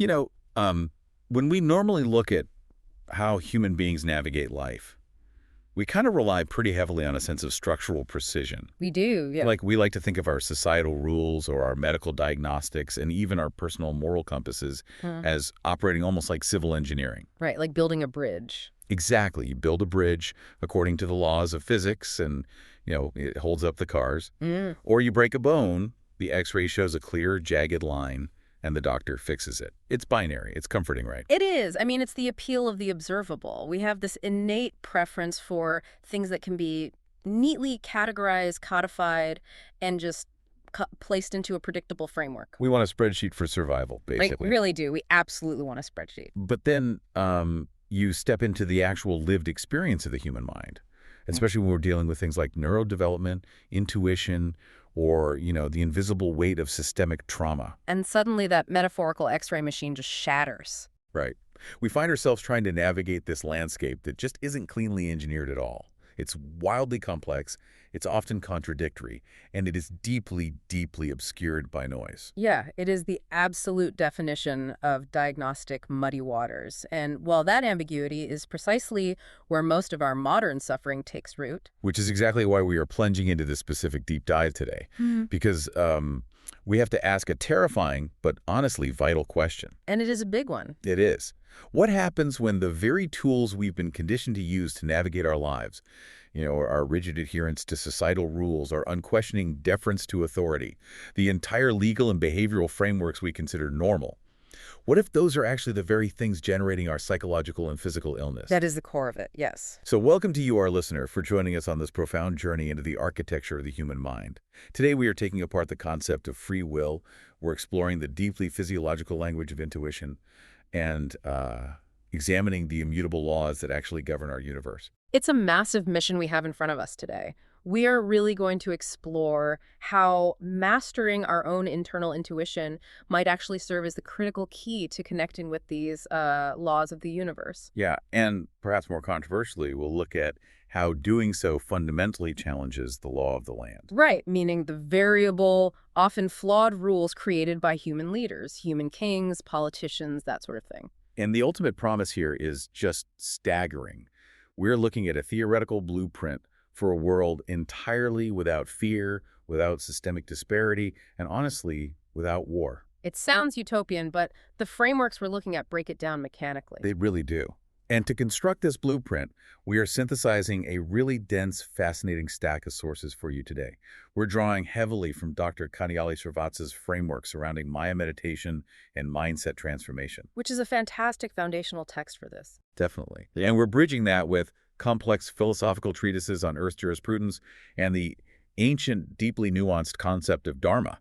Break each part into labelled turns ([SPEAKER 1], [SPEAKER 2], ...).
[SPEAKER 1] You know, when we normally look at how human beings navigate life, we kind of rely pretty heavily on a sense of structural precision.
[SPEAKER 2] We do, yeah.
[SPEAKER 1] Like we like to think of our societal rules or our medical diagnostics and even our personal moral compasses
[SPEAKER 2] Hmm.
[SPEAKER 1] as operating almost like civil engineering.
[SPEAKER 2] Right, like building a bridge.
[SPEAKER 1] Exactly. You build a bridge according to the laws of physics and, it holds up the cars.
[SPEAKER 2] Mm.
[SPEAKER 1] Or you break a bone, the x-ray shows a clear, jagged line, and the doctor fixes it. It's binary. It's comforting, right?
[SPEAKER 2] It is. I mean, it's the appeal of the observable. We have this innate preference for things that can be neatly categorized, codified, and just placed into a predictable framework.
[SPEAKER 1] We want a spreadsheet for survival,
[SPEAKER 2] Like,
[SPEAKER 1] basically.
[SPEAKER 2] we really do. We absolutely want a spreadsheet.
[SPEAKER 1] But then you step into the actual lived experience of the human mind, especially when we're dealing with things like neurodevelopment, intuition, or, the invisible weight of systemic trauma.
[SPEAKER 2] And suddenly that metaphorical X-ray machine just shatters.
[SPEAKER 1] Right. We find ourselves trying to navigate this landscape that just isn't cleanly engineered at all. It's wildly complex, it's often contradictory, and it is deeply, deeply obscured by noise.
[SPEAKER 2] Yeah, it is the absolute definition of diagnostic muddy waters. And while that ambiguity is precisely where most of our modern suffering takes root.
[SPEAKER 1] Which is exactly why we are plunging into this specific deep dive today. Because we have to ask a terrifying, but honestly vital question.
[SPEAKER 2] And it is a big one.
[SPEAKER 1] It is. What happens when the very tools we've been conditioned to use to navigate our lives, our rigid adherence to societal rules, our unquestioning deference to authority, the entire legal and behavioral frameworks we consider normal, what if those are actually the very things generating our psychological and physical illness?
[SPEAKER 2] That is the core of it, yes.
[SPEAKER 1] So welcome to you, our listener, for joining us on this profound journey into the architecture of the human mind. Today we are taking apart the concept of free will. We're exploring the deeply physiological language of intuition and examining the immutable laws that actually govern our universe.
[SPEAKER 2] It's a massive mission we have in front of us today. We are really going to explore how mastering our own internal intuition might actually serve as the critical key to connecting with these laws of the universe.
[SPEAKER 1] Yeah, and perhaps more controversially, we'll look at how doing so fundamentally challenges the law of the land.
[SPEAKER 2] Right, meaning the variable, often flawed rules created by human leaders, human kings, politicians, that sort of thing.
[SPEAKER 1] And the ultimate promise here is just staggering. We're looking at a theoretical blueprint for a world entirely without fear, without systemic disparity, and honestly, without war.
[SPEAKER 2] It sounds utopian, but the frameworks we're looking at break it down mechanically.
[SPEAKER 1] They really do. And to construct this blueprint, we are synthesizing a really dense, fascinating stack of sources for you today. We're drawing heavily from Dr. Srivatsa's framework surrounding Maya meditation and mindset transformation.
[SPEAKER 2] Which is a fantastic foundational text for this.
[SPEAKER 1] Definitely. And we're bridging that with complex philosophical treatises on Earth jurisprudence and the ancient, deeply nuanced concept of dharma.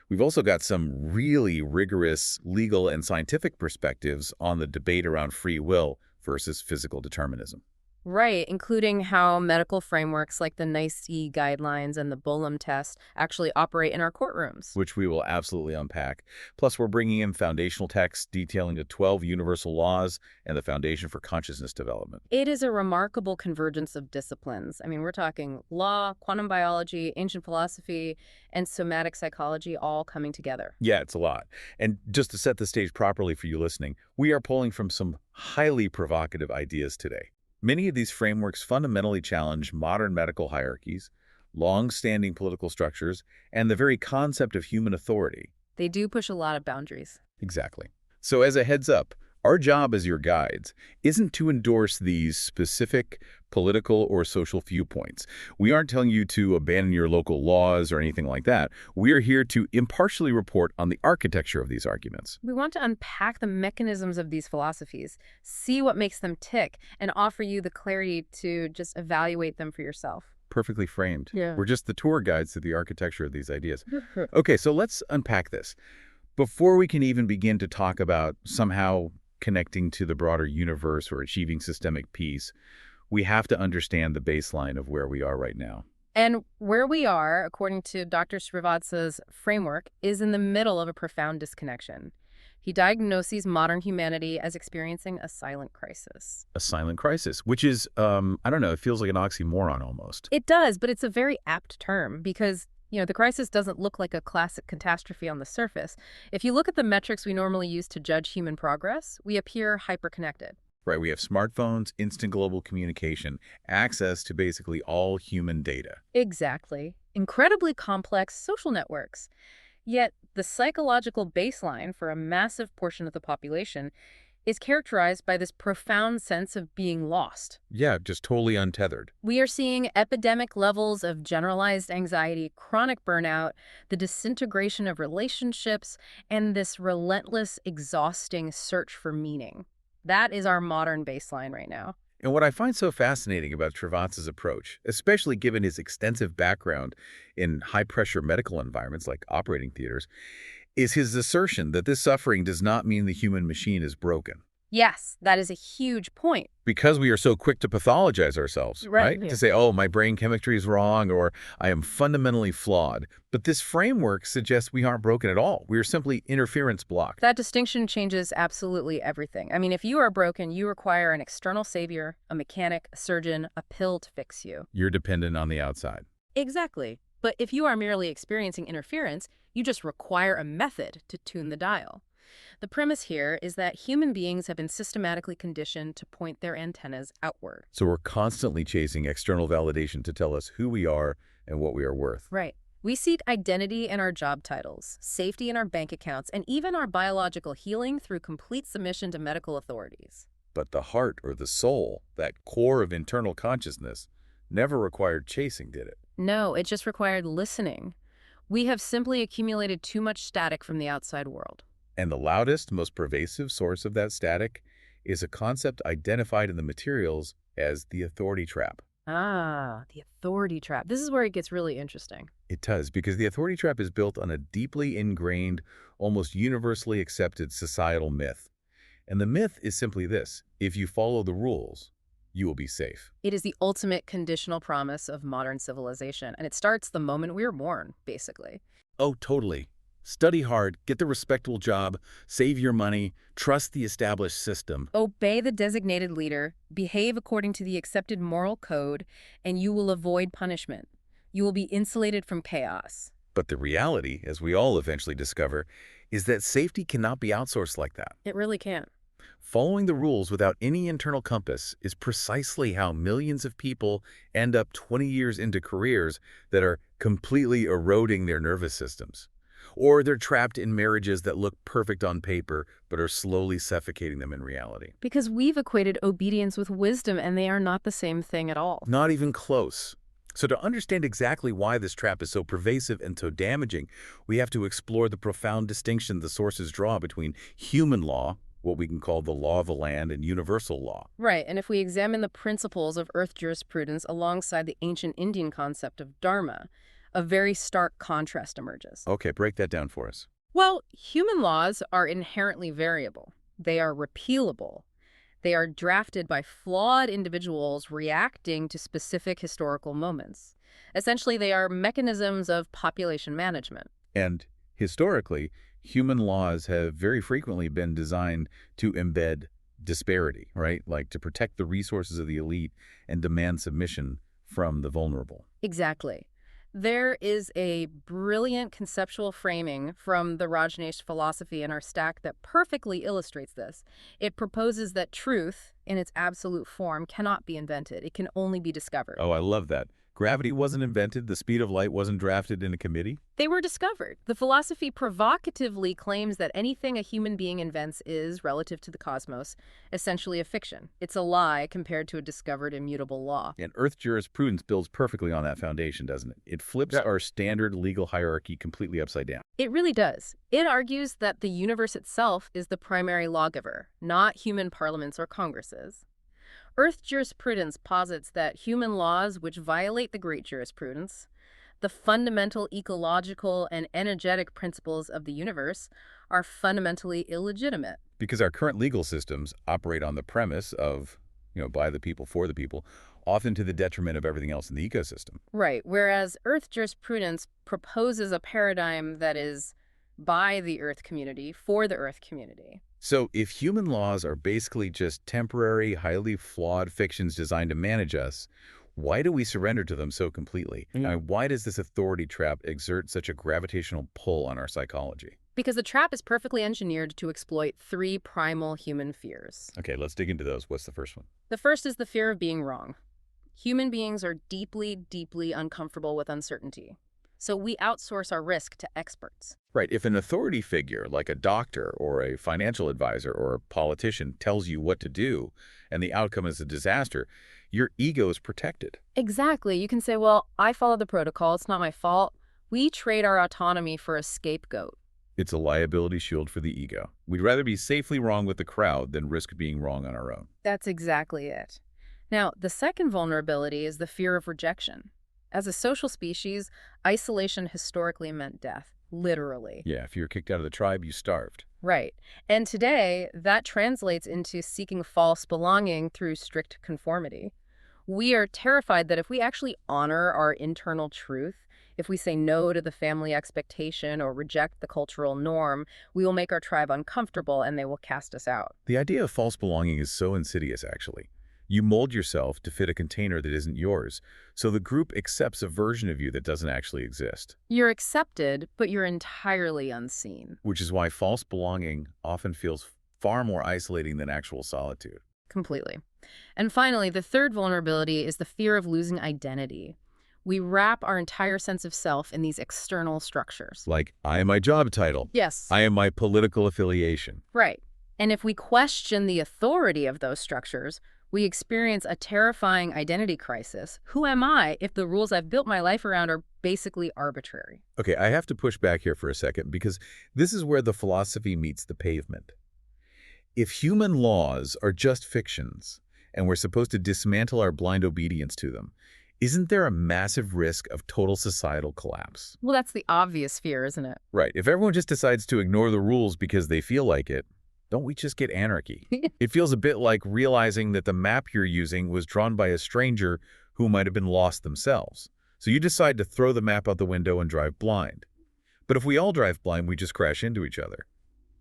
[SPEAKER 1] We've also got some really rigorous legal and scientific perspectives on the debate around free will versus physical determinism.
[SPEAKER 2] Right, including how medical frameworks like the NICE guidelines and the Bolam test actually operate in our courtrooms.
[SPEAKER 1] Which we will absolutely unpack. Plus, we're bringing in foundational texts detailing the 12 universal laws and the foundation for consciousness development.
[SPEAKER 2] It is a remarkable convergence of disciplines. I mean, we're talking law, quantum biology, ancient philosophy, and somatic psychology all coming together.
[SPEAKER 1] Yeah, it's a lot. And just to set the stage properly for you listening, we are pulling from some highly provocative ideas today. Many of these frameworks fundamentally challenge modern medical hierarchies, long-standing political structures, and the very concept of human authority.
[SPEAKER 2] They do push a lot of boundaries.
[SPEAKER 1] Exactly. So as a heads up, our job as your guides isn't to endorse these specific political or social viewpoints. We aren't telling you to abandon your local laws or anything like that. We are here to impartially report on the architecture of these arguments.
[SPEAKER 2] We want to unpack the mechanisms of these philosophies, see what makes them tick, and offer you the clarity to just evaluate them for yourself.
[SPEAKER 1] Perfectly framed.
[SPEAKER 2] Yeah.
[SPEAKER 1] We're just the tour guides to the architecture of these ideas. Okay, so let's unpack this. Before we can even begin to talk about somehow connecting to the broader universe or achieving systemic peace, we have to understand the baseline of where we are right now.
[SPEAKER 2] And where we are, according to Dr. Srivatsa's framework, is in the middle of a profound disconnection. He diagnoses modern humanity as experiencing a silent crisis.
[SPEAKER 1] A silent crisis, which is, I don't know, it feels like an oxymoron almost.
[SPEAKER 2] It does, but it's a very apt term because The crisis doesn't look like a classic catastrophe on the surface. If you look at the metrics we normally use to judge human progress, we appear hyperconnected.
[SPEAKER 1] Right, we have smartphones, instant global communication, access to basically all human data.
[SPEAKER 2] Exactly. Incredibly complex social networks. Yet, the psychological baseline for a massive portion of the population is characterized by this profound sense of being lost.
[SPEAKER 1] Yeah, just totally untethered.
[SPEAKER 2] We are seeing epidemic levels of generalized anxiety, chronic burnout, the disintegration of relationships, and this relentless, exhausting search for meaning. That is our modern baseline right now.
[SPEAKER 1] And what I find so fascinating about Travas's approach, especially given his extensive background in high-pressure medical environments like operating theaters, is his assertion that this suffering does not mean the human machine is broken.
[SPEAKER 2] Yes, that is a huge point.
[SPEAKER 1] Because we are so quick to pathologize ourselves,
[SPEAKER 2] Right.
[SPEAKER 1] right? To say, oh, my brain chemistry is wrong, or I am fundamentally flawed. But this framework suggests we aren't broken at all. We are simply interference blocked.
[SPEAKER 2] That distinction changes absolutely everything. I mean, if you are broken, you require an external savior, a mechanic, a surgeon, a pill to fix you.
[SPEAKER 1] You're dependent on the outside.
[SPEAKER 2] Exactly. But if you are merely experiencing interference, you just require a method to tune the dial. The premise here is that human beings have been systematically conditioned to point their antennas outward.
[SPEAKER 1] So we're constantly chasing external validation to tell us who we are and what we are worth.
[SPEAKER 2] Right. We seek identity in our job titles, safety in our bank accounts, and even our biological healing through complete submission to medical authorities.
[SPEAKER 1] But the heart or the soul, that core of internal consciousness, never required chasing, did it?
[SPEAKER 2] No, it just required listening. We have simply accumulated too much static from the outside world.
[SPEAKER 1] And the loudest, most pervasive source of that static is a concept identified in the materials as the authority trap.
[SPEAKER 2] Ah, the authority trap. This is where it gets really interesting.
[SPEAKER 1] It does, because the authority trap is built on a deeply ingrained, almost universally accepted societal myth. And the myth is simply this: if you follow the rules, you will be safe.
[SPEAKER 2] It is the ultimate conditional promise of modern civilization, and it starts the moment we are born, basically.
[SPEAKER 1] Oh, totally. Study hard, get the respectable job, save your money, trust the established system.
[SPEAKER 2] Obey the designated leader, behave according to the accepted moral code, and you will avoid punishment. You will be insulated from chaos.
[SPEAKER 1] But the reality, as we all eventually discover, is that safety cannot be outsourced like that.
[SPEAKER 2] It really can't.
[SPEAKER 1] Following the rules without any internal compass is precisely how millions of people end up 20 years into careers that are completely eroding their nervous systems. Or they're trapped in marriages that look perfect on paper but are slowly suffocating them in reality.
[SPEAKER 2] Because we've equated obedience with wisdom, and they are not the same thing at all.
[SPEAKER 1] Not even close. So to understand exactly why this trap is so pervasive and so damaging, we have to explore the profound distinction the sources draw between human law, what we can call the law of the land, and universal law.
[SPEAKER 2] Right, and if we examine the principles of earth jurisprudence alongside the ancient Indian concept of dharma, a very stark contrast emerges.
[SPEAKER 1] Okay, break that down for us.
[SPEAKER 2] Well, human laws are inherently variable. They are repealable. They are drafted by flawed individuals reacting to specific historical moments. Essentially, they are mechanisms of population management.
[SPEAKER 1] And historically, human laws have very frequently been designed to embed disparity, right? Like to protect the resources of the elite and demand submission from the vulnerable.
[SPEAKER 2] Exactly. There is a brilliant conceptual framing from the Rajneesh philosophy in our stack that perfectly illustrates this. It proposes that truth, in its absolute form, cannot be invented. It can only be discovered.
[SPEAKER 1] Oh, I love that. Gravity wasn't invented, the speed of light wasn't drafted in a committee.
[SPEAKER 2] They were discovered. The philosophy provocatively claims that anything a human being invents is, relative to the cosmos, essentially a fiction. It's a lie compared to a discovered immutable law.
[SPEAKER 1] And Earth jurisprudence builds perfectly on that foundation, doesn't it? It flips our standard legal hierarchy completely upside down.
[SPEAKER 2] It really does. It argues that the universe itself is the primary lawgiver, not human parliaments or congresses. Earth jurisprudence posits that human laws which violate the great jurisprudence, the fundamental ecological and energetic principles of the universe, are fundamentally illegitimate.
[SPEAKER 1] Because our current legal systems operate on the premise of, by the people, for the people, often to the detriment of everything else in the ecosystem.
[SPEAKER 2] Right, whereas Earth jurisprudence proposes a paradigm that is by the Earth community, for the Earth community.
[SPEAKER 1] So if human laws are basically just temporary, highly flawed fictions designed to manage us, Why do we surrender to them so completely?
[SPEAKER 2] Yeah.
[SPEAKER 1] And why does this authority trap exert such a gravitational pull on our psychology?
[SPEAKER 2] Because the trap is perfectly engineered to exploit three primal human fears.
[SPEAKER 1] Okay, let's dig into those. What's the first one?
[SPEAKER 2] The first is the fear of being wrong. Human beings are deeply, deeply uncomfortable with uncertainty. So we outsource our risk to experts.
[SPEAKER 1] Right, if an authority figure like a doctor or a financial advisor or a politician tells you what to do and the outcome is a disaster, your ego is protected.
[SPEAKER 2] Exactly. You can say, well, I followed the protocol. It's not my fault. We trade our autonomy for a scapegoat.
[SPEAKER 1] It's a liability shield for the ego. We'd rather be safely wrong with the crowd than risk being wrong on our own.
[SPEAKER 2] That's exactly it. Now, the second vulnerability is the fear of rejection. As a social species, isolation historically meant death, literally.
[SPEAKER 1] Yeah, if you were kicked out of the tribe, you starved.
[SPEAKER 2] Right. And today, that translates into seeking false belonging through strict conformity. We are terrified that if we actually honor our internal truth, if we say no to the family expectation or reject the cultural norm, we will make our tribe uncomfortable and they will cast us out.
[SPEAKER 1] The idea of false belonging is so insidious, actually. You mold yourself to fit a container that isn't yours, so the group accepts a version of you that doesn't actually exist.
[SPEAKER 2] You're accepted, but you're entirely unseen.
[SPEAKER 1] Which is why false belonging often feels far more isolating than actual solitude.
[SPEAKER 2] Completely. And finally, the third vulnerability is the fear of losing identity. We wrap our entire sense of self in these external structures.
[SPEAKER 1] Like, I am my job title.
[SPEAKER 2] Yes.
[SPEAKER 1] I am my political affiliation.
[SPEAKER 2] Right. And if we question the authority of those structures, we experience a terrifying identity crisis. Who am I if the rules I've built my life around are basically arbitrary?
[SPEAKER 1] Okay, I have to push back here for a second because this is where the philosophy meets the pavement. If human laws are just fictions and we're supposed to dismantle our blind obedience to them, isn't there a massive risk of total societal collapse?
[SPEAKER 2] Well, that's the obvious fear, isn't it?
[SPEAKER 1] Right. If everyone just decides to ignore the rules because they feel like it, don't we just get anarchy? It feels a bit like realizing that the map you're using was drawn by a stranger who might have been lost themselves. So you decide to throw the map out the window and drive blind. But if we all drive blind, we just crash into each other.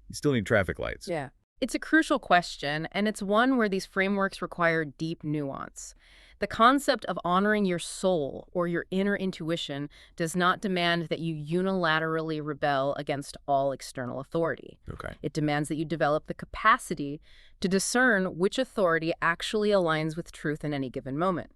[SPEAKER 1] You still need traffic lights.
[SPEAKER 2] Yeah. It's a crucial question, and it's one where these frameworks require deep nuance. The concept of honoring your soul or your inner intuition does not demand that you unilaterally rebel against all external authority.
[SPEAKER 1] Okay.
[SPEAKER 2] It demands that you develop the capacity to discern which authority actually aligns with truth in any given moment.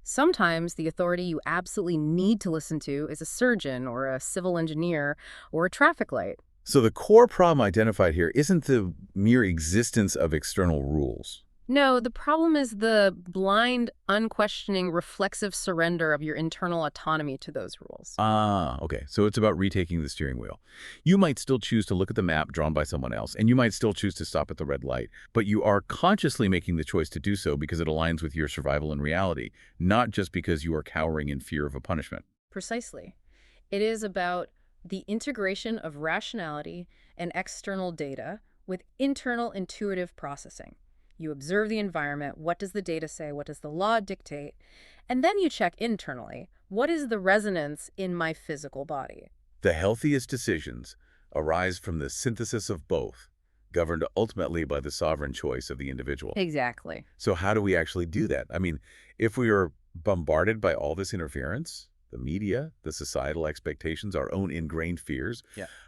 [SPEAKER 2] Sometimes the authority you absolutely need to listen to is a surgeon or a civil engineer or a traffic light.
[SPEAKER 1] So the core problem identified here isn't the mere existence of external rules.
[SPEAKER 2] No, the problem is the blind, unquestioning, reflexive surrender of your internal autonomy to those rules.
[SPEAKER 1] Ah, okay. So it's about retaking the steering wheel. You might still choose to look at the map drawn by someone else, and you might still choose to stop at the red light, but you are consciously making the choice to do so because it aligns with your survival and reality, not just because you are cowering in fear of a punishment.
[SPEAKER 2] Precisely. It is about the integration of rationality and external data with internal intuitive processing. You observe the environment. What does the data say? What does the law dictate? And then you check internally. What is the resonance in my physical body?
[SPEAKER 1] The healthiest decisions arise from the synthesis of both, governed ultimately by the sovereign choice of the individual.
[SPEAKER 2] Exactly.
[SPEAKER 1] So how do we actually do that? I mean, if we are bombarded by all this interference, the media, the societal expectations, our own ingrained fears,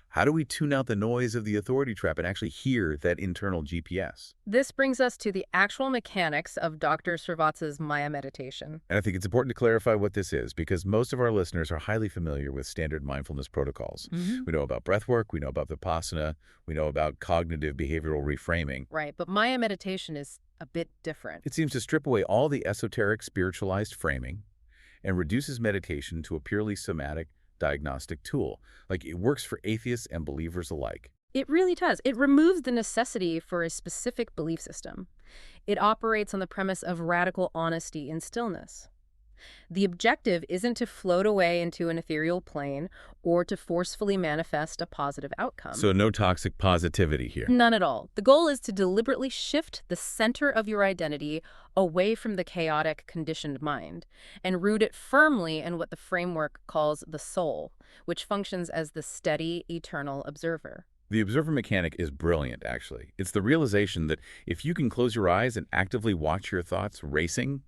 [SPEAKER 1] how do we tune out the noise of the authority trap and actually hear that internal GPS?
[SPEAKER 2] This brings us to the actual mechanics of Dr. Servatz's Maya meditation.
[SPEAKER 1] And I think it's important to clarify what this is because most of our listeners are highly familiar with standard mindfulness protocols. We know about breath work, we know about Vipassana, we know about cognitive behavioral reframing.
[SPEAKER 2] Right, but Maya meditation is a bit different.
[SPEAKER 1] It seems to strip away all the esoteric spiritualized framing and reduces meditation to a purely somatic diagnostic tool. Like it works for atheists and believers alike.
[SPEAKER 2] It really does. It removes the necessity for a specific belief system. It operates on the premise of radical honesty and stillness. The objective isn't to float away into an ethereal plane or to forcefully manifest a positive outcome.
[SPEAKER 1] So no toxic positivity here.
[SPEAKER 2] None at all. The goal is to deliberately shift the center of your identity away from the chaotic, conditioned mind and root it firmly in what the framework calls the soul, which functions as the steady, eternal observer.
[SPEAKER 1] The observer mechanic is brilliant, actually. It's the realization that if you can close your eyes and actively watch your thoughts racing,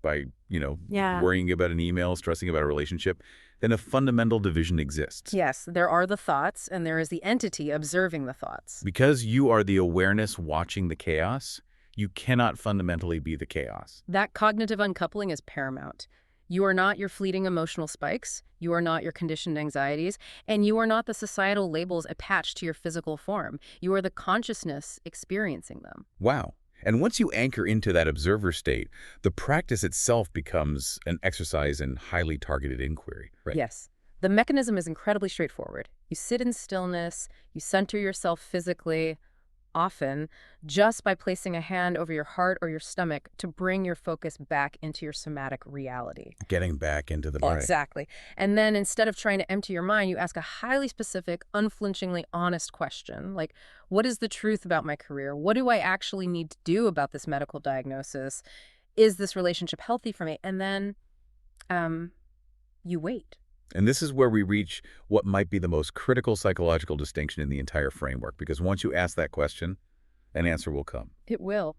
[SPEAKER 1] by,
[SPEAKER 2] Yeah.
[SPEAKER 1] worrying about an email, stressing about a relationship, then a fundamental division exists.
[SPEAKER 2] Yes, there are the thoughts, and there is the entity observing the thoughts.
[SPEAKER 1] Because you are the awareness watching the chaos, you cannot fundamentally be the chaos.
[SPEAKER 2] That cognitive uncoupling is paramount. You are not your fleeting emotional spikes, you are not your conditioned anxieties, and you are not the societal labels attached to your physical form. You are the consciousness experiencing them.
[SPEAKER 1] Wow. And once you anchor into that observer state, the practice itself becomes an exercise in highly targeted inquiry. Right.
[SPEAKER 2] Yes. The mechanism is incredibly straightforward. You sit in stillness, you center yourself physically, often just by placing a hand over your heart or your stomach to bring your focus back into your somatic reality.
[SPEAKER 1] Getting back into the body.
[SPEAKER 2] Exactly. And then instead of trying to empty your mind, you ask a highly specific, unflinchingly honest question, like, what is the truth about my career? What do I actually need to do about this medical diagnosis? Is this relationship healthy for me? And then you wait.
[SPEAKER 1] And this is where we reach what might be the most critical psychological distinction in the entire framework, because once you ask that question, an answer will come.
[SPEAKER 2] It will.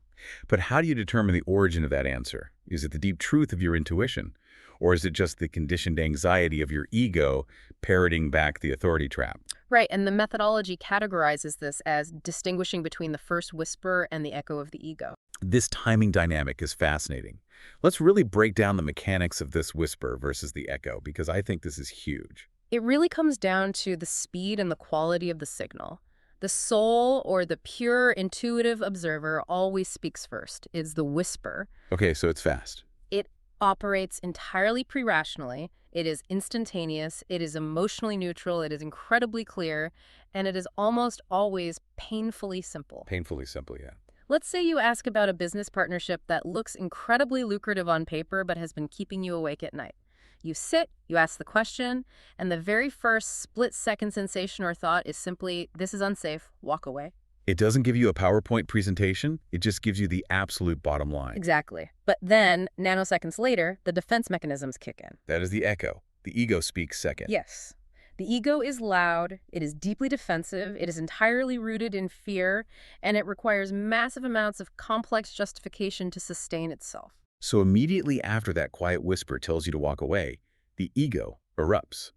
[SPEAKER 1] But how do you determine the origin of that answer? Is it the deep truth of your intuition? Or is it just the conditioned anxiety of your ego parroting back the authority trap?
[SPEAKER 2] Right, and the methodology categorizes this as distinguishing between the first whisper and the echo of the ego.
[SPEAKER 1] This timing dynamic is fascinating. Let's really break down the mechanics of this whisper versus the echo, because I think this is huge.
[SPEAKER 2] It really comes down to the speed and the quality of the signal. The soul, or the pure intuitive observer, always speaks first. It's the whisper.
[SPEAKER 1] Okay, so it's fast.
[SPEAKER 2] It operates entirely pre-rationally. It is instantaneous. It is emotionally neutral. It is incredibly clear. And it is almost always painfully simple.
[SPEAKER 1] Painfully simple, yeah.
[SPEAKER 2] Let's say you ask about a business partnership that looks incredibly lucrative on paper but has been keeping you awake at night. You sit, you ask the question, and the very first split-second sensation or thought is simply, this is unsafe, walk away.
[SPEAKER 1] It doesn't give you a PowerPoint presentation. It just gives you the absolute bottom line.
[SPEAKER 2] Exactly. But then, nanoseconds later, the defense mechanisms kick in.
[SPEAKER 1] That is the echo. The ego speaks second.
[SPEAKER 2] Yes. The ego is loud, it is deeply defensive, it is entirely rooted in fear, and it requires massive amounts of complex justification to sustain itself.
[SPEAKER 1] So immediately after that quiet whisper tells you to walk away, the ego erupts.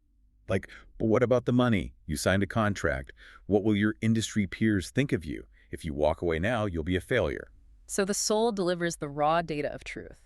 [SPEAKER 1] Like, but what about the money? You signed a contract. What will your industry peers think of you? If you walk away now, you'll be a failure.
[SPEAKER 2] So the soul delivers the raw data of truth.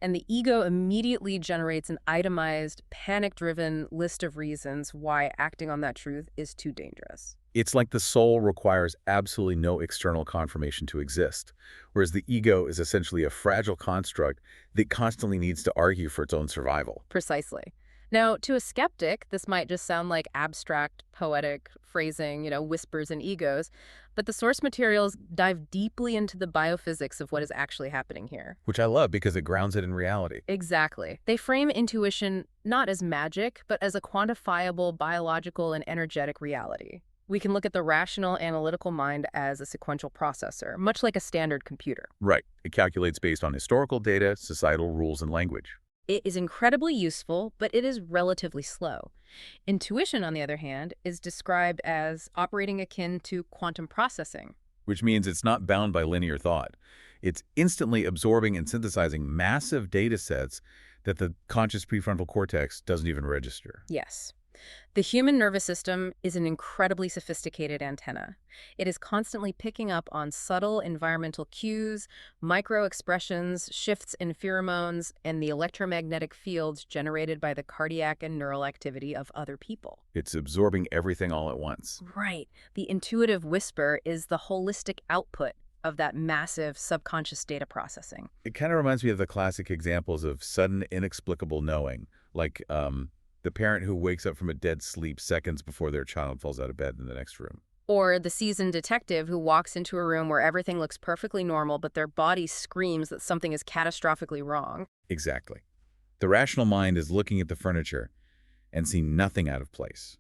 [SPEAKER 2] And the ego immediately generates an itemized, panic-driven list of reasons why acting on that truth is too dangerous.
[SPEAKER 1] It's like the soul requires absolutely no external confirmation to exist, whereas the ego is essentially a fragile construct that constantly needs to argue for its own survival.
[SPEAKER 2] Precisely. Now, to a skeptic, this might just sound like abstract, poetic phrasing, whispers and egos, but the source materials dive deeply into the biophysics of what is actually happening here.
[SPEAKER 1] Which I love because it grounds it in reality.
[SPEAKER 2] Exactly. They frame intuition not as magic, but as a quantifiable biological and energetic reality. We can look at the rational analytical mind as a sequential processor, much like a standard computer.
[SPEAKER 1] Right. It calculates based on historical data, societal rules, and language.
[SPEAKER 2] It is incredibly useful, but it is relatively slow. Intuition, on the other hand, is described as operating akin to quantum processing.
[SPEAKER 1] Which means it's not bound by linear thought. It's instantly absorbing and synthesizing massive data sets that the conscious prefrontal cortex doesn't even register.
[SPEAKER 2] Yes. The human nervous system is an incredibly sophisticated antenna. It is constantly picking up on subtle environmental cues, micro-expressions, shifts in pheromones, and the electromagnetic fields generated by the cardiac and neural activity of other people.
[SPEAKER 1] It's absorbing everything all at once.
[SPEAKER 2] Right. The intuitive whisper is the holistic output of that massive subconscious data processing.
[SPEAKER 1] It kind of reminds me of the classic examples of sudden, inexplicable knowing, like the parent who wakes up from a dead sleep seconds before their child falls out of bed in the next room.
[SPEAKER 2] Or the seasoned detective who walks into a room where everything looks perfectly normal, but their body screams that something is catastrophically wrong.
[SPEAKER 1] Exactly. The rational mind is looking at the furniture and seeing nothing out of place.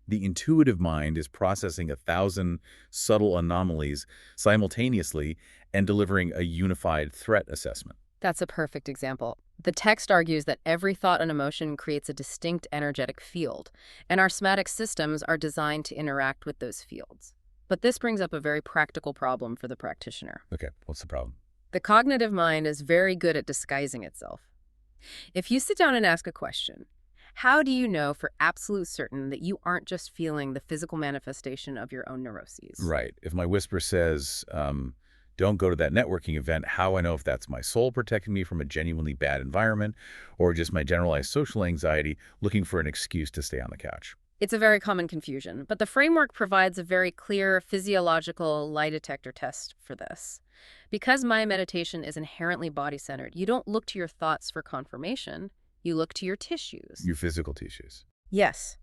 [SPEAKER 1] The intuitive mind is processing 1,000 subtle anomalies simultaneously and delivering a unified threat assessment.
[SPEAKER 2] That's a perfect example. The text argues that every thought and emotion creates a distinct energetic field, and our somatic systems are designed to interact with those fields. But this brings up a very practical problem for the practitioner.
[SPEAKER 1] Okay, what's the problem?
[SPEAKER 2] The cognitive mind is very good at disguising itself. If you sit down and ask a question, how do you know for absolute certain that you aren't just feeling the physical manifestation of your own neuroses?
[SPEAKER 1] Right. If my whisper says, don't go to that networking event, how I know if that's my soul protecting me from a genuinely bad environment or just my generalized social anxiety looking for an excuse to stay on the couch?
[SPEAKER 2] It's a very common confusion, but the framework provides a very clear physiological lie detector test for this. Because my meditation is inherently body-centered, you don't look to your thoughts for confirmation, you look to your tissues.
[SPEAKER 1] Your physical tissues.
[SPEAKER 2] Yes,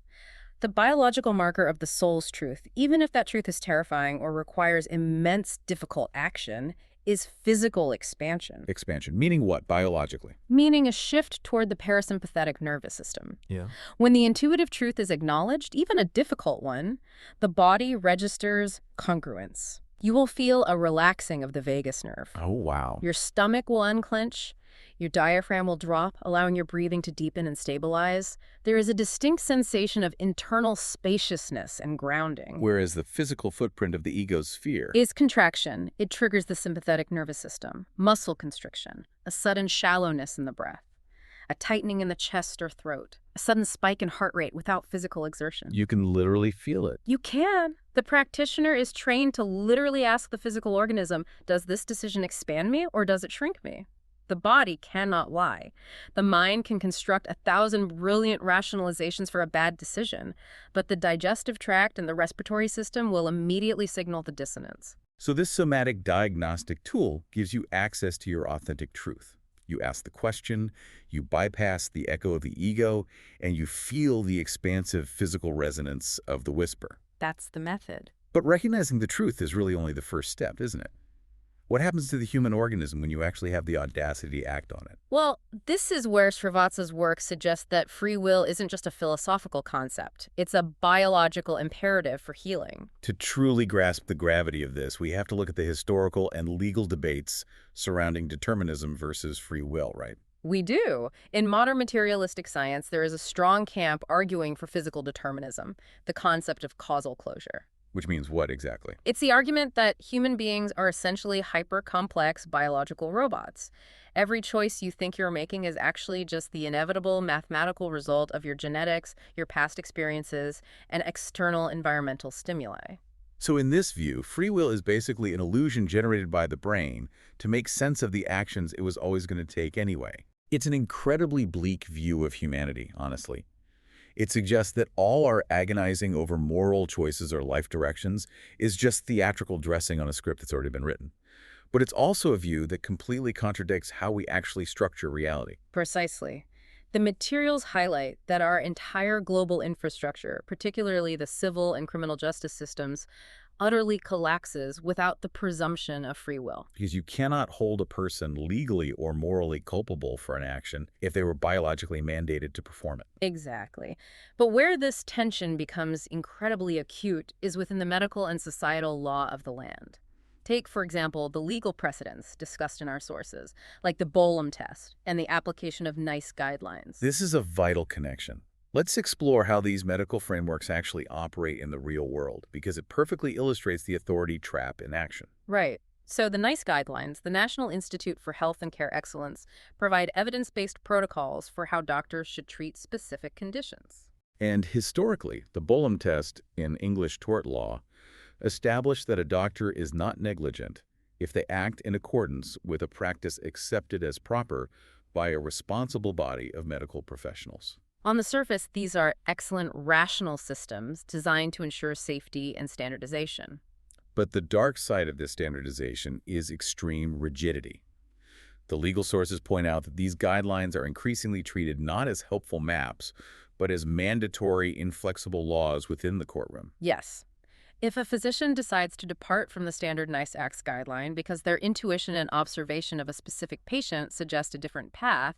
[SPEAKER 2] the biological marker of the soul's truth, even if that truth is terrifying or requires immense difficult action, is physical expansion,
[SPEAKER 1] Expansion. Meaning what, biologically?
[SPEAKER 2] meaning a shift toward the parasympathetic nervous system.
[SPEAKER 1] Yeah.
[SPEAKER 2] When the intuitive truth is acknowledged, even a difficult one, the body registers congruence. You will feel a relaxing of the vagus nerve.
[SPEAKER 1] Oh, wow.
[SPEAKER 2] Your stomach will unclench, your diaphragm will drop, allowing your breathing to deepen and stabilize. There is a distinct sensation of internal spaciousness and grounding.
[SPEAKER 1] Whereas the physical footprint of the ego's fear.
[SPEAKER 2] Is contraction. It triggers the sympathetic nervous system, muscle constriction, a sudden shallowness in the breath, a tightening in the chest or throat, a sudden spike in heart rate without physical exertion.
[SPEAKER 1] You can literally feel it.
[SPEAKER 2] You can. The practitioner is trained to literally ask the physical organism, does this decision expand me or does it shrink me? The body cannot lie. The mind can construct 1,000 brilliant rationalizations for a bad decision, but the digestive tract and the respiratory system will immediately signal the dissonance.
[SPEAKER 1] So this somatic diagnostic tool gives you access to your authentic truth. You ask the question, you bypass the echo of the ego, and you feel the expansive physical resonance of the whisper.
[SPEAKER 2] That's the method.
[SPEAKER 1] But recognizing the truth is really only the first step, isn't it? What happens to the human organism when you actually have the audacity to act on it?
[SPEAKER 2] Well, this is where Srivatsa's work suggests that free will isn't just a philosophical concept. It's a biological imperative for healing.
[SPEAKER 1] To truly grasp the gravity of this, we have to look at the historical and legal debates surrounding determinism versus free will, right?
[SPEAKER 2] We do. In modern materialistic science, there is a strong camp arguing for physical determinism, the concept of causal closure.
[SPEAKER 1] Which means what exactly?
[SPEAKER 2] It's the argument that human beings are essentially hyper-complex biological robots. Every choice you think you're making is actually just the inevitable mathematical result of your genetics, your past experiences, and external environmental stimuli.
[SPEAKER 1] So in this view, free will is basically an illusion generated by the brain to make sense of the actions it was always going to take anyway. It's an incredibly bleak view of humanity, honestly. It suggests that all our agonizing over moral choices or life directions is just theatrical dressing on a script that's already been written. But it's also a view that completely contradicts how we actually structure reality.
[SPEAKER 2] Precisely. The materials highlight that our entire global infrastructure, particularly the civil and criminal justice systems, utterly collapses without the presumption of free will.
[SPEAKER 1] Because you cannot hold a person legally or morally culpable for an action if they were biologically mandated to perform it.
[SPEAKER 2] Exactly. But where this tension becomes incredibly acute is within the medical and societal law of the land. Take, for example, the legal precedents discussed in our sources, like the Bolam test and the application of NICE guidelines.
[SPEAKER 1] This is a vital connection. Let's explore how these medical frameworks actually operate in the real world, because it perfectly illustrates the authority trap in action.
[SPEAKER 2] Right. So the NICE guidelines, the National Institute for Health and Care Excellence, provide evidence-based protocols for how doctors should treat specific conditions.
[SPEAKER 1] And historically, the Bolam test in English tort law established that a doctor is not negligent if they act in accordance with a practice accepted as proper by a responsible body of medical professionals.
[SPEAKER 2] On the surface, these are excellent rational systems designed to ensure safety and standardization.
[SPEAKER 1] But the dark side of this standardization is extreme rigidity. The legal sources point out that these guidelines are increasingly treated not as helpful maps, but as mandatory, inflexible laws within the courtroom.
[SPEAKER 2] Yes. If a physician decides to depart from the standard NICE Acts guideline because their intuition and observation of a specific patient suggest a different path,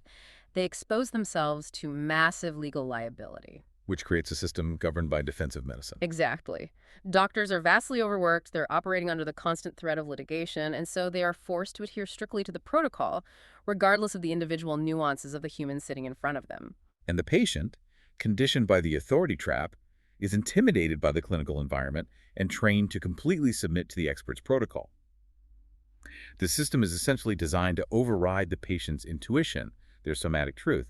[SPEAKER 2] they expose themselves to massive legal liability.
[SPEAKER 1] Which creates a system governed by defensive medicine.
[SPEAKER 2] Exactly. Doctors are vastly overworked, they're operating under the constant threat of litigation, and so they are forced to adhere strictly to the protocol, regardless of the individual nuances of the human sitting in front of them.
[SPEAKER 1] And the patient, conditioned by the authority trap, is intimidated by the clinical environment and trained to completely submit to the expert's protocol. The system is essentially designed to override the patient's intuition, their somatic truth,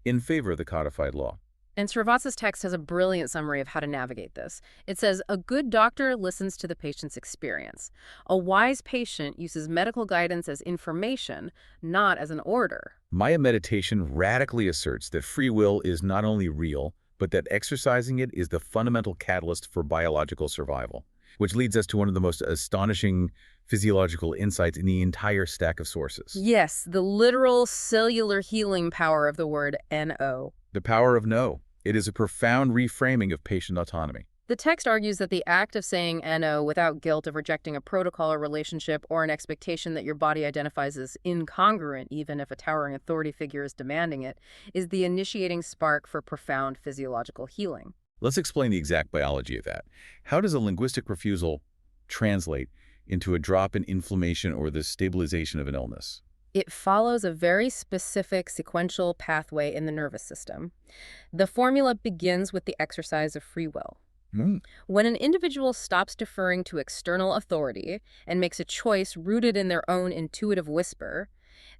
[SPEAKER 1] in favor of the codified law.
[SPEAKER 2] And Srivatsa's text has a brilliant summary of how to navigate this. It says, a good doctor listens to the patient's experience. A wise patient uses medical guidance as information, not as an order.
[SPEAKER 1] Maya meditation radically asserts that free will is not only real, but that exercising it is the fundamental catalyst for biological survival, which leads us to one of the most astonishing physiological insights in the entire stack of sources.
[SPEAKER 2] Yes, the literal cellular healing power of the word NO.
[SPEAKER 1] The power of no. It is a profound reframing of patient autonomy.
[SPEAKER 2] The text argues that the act of saying NO without guilt of rejecting a protocol or relationship or an expectation that your body identifies as incongruent, even if a towering authority figure is demanding it, is the initiating spark for profound physiological healing.
[SPEAKER 1] Let's explain the exact biology of that. How does a linguistic refusal translate into a drop in inflammation or the stabilization of an illness?
[SPEAKER 2] It follows a very specific sequential pathway in the nervous system. The formula begins with the exercise of free will.
[SPEAKER 1] Mm.
[SPEAKER 2] When an individual stops deferring to external authority and makes a choice rooted in their own intuitive whisper,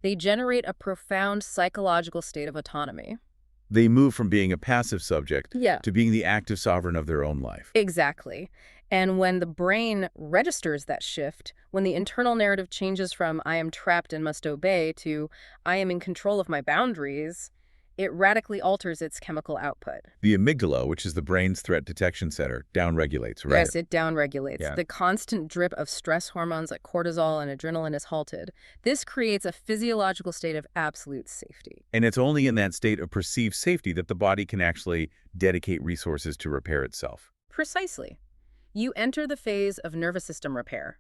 [SPEAKER 2] they generate a profound psychological state of autonomy.
[SPEAKER 1] They move from being a passive subject
[SPEAKER 2] Yeah.
[SPEAKER 1] to being the active sovereign of their own life.
[SPEAKER 2] Exactly. And when the brain registers that shift, when the internal narrative changes from I am trapped and must obey to I am in control of my boundaries, it radically alters its chemical output.
[SPEAKER 1] The amygdala, which is the brain's threat detection center, downregulates, right?
[SPEAKER 2] Yes, it downregulates.
[SPEAKER 1] Yeah.
[SPEAKER 2] The constant drip of stress hormones like cortisol and adrenaline is halted. This creates a physiological state of absolute safety.
[SPEAKER 1] And it's only in that state of perceived safety that the body can actually dedicate resources to repair itself.
[SPEAKER 2] Precisely. You enter the phase of nervous system repair.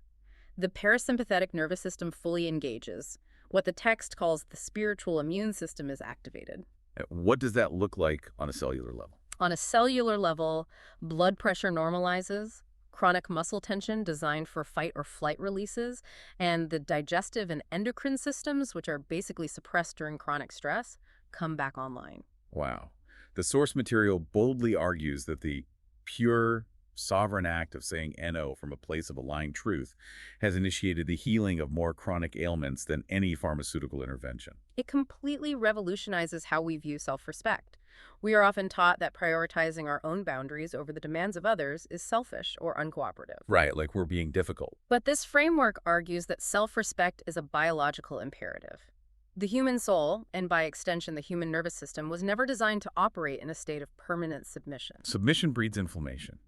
[SPEAKER 2] The parasympathetic nervous system fully engages. What the text calls the spiritual immune system is activated.
[SPEAKER 1] What does that look like on a cellular level?
[SPEAKER 2] On a cellular level, blood pressure normalizes, chronic muscle tension designed for fight or flight releases, and the digestive and endocrine systems, which are basically suppressed during chronic stress, come back online.
[SPEAKER 1] Wow. The source material boldly argues that the pure, sovereign act of saying NO from a place of aligned truth has initiated the healing of more chronic ailments than any pharmaceutical intervention.
[SPEAKER 2] It completely revolutionizes how we view self-respect. We are often taught that prioritizing our own boundaries over the demands of others is selfish or uncooperative.
[SPEAKER 1] Right, like we're being difficult.
[SPEAKER 2] But this framework argues that self-respect is a biological imperative. The human soul, and by extension the human nervous system, was never designed to operate in a state of permanent submission.
[SPEAKER 1] Submission breeds inflammation.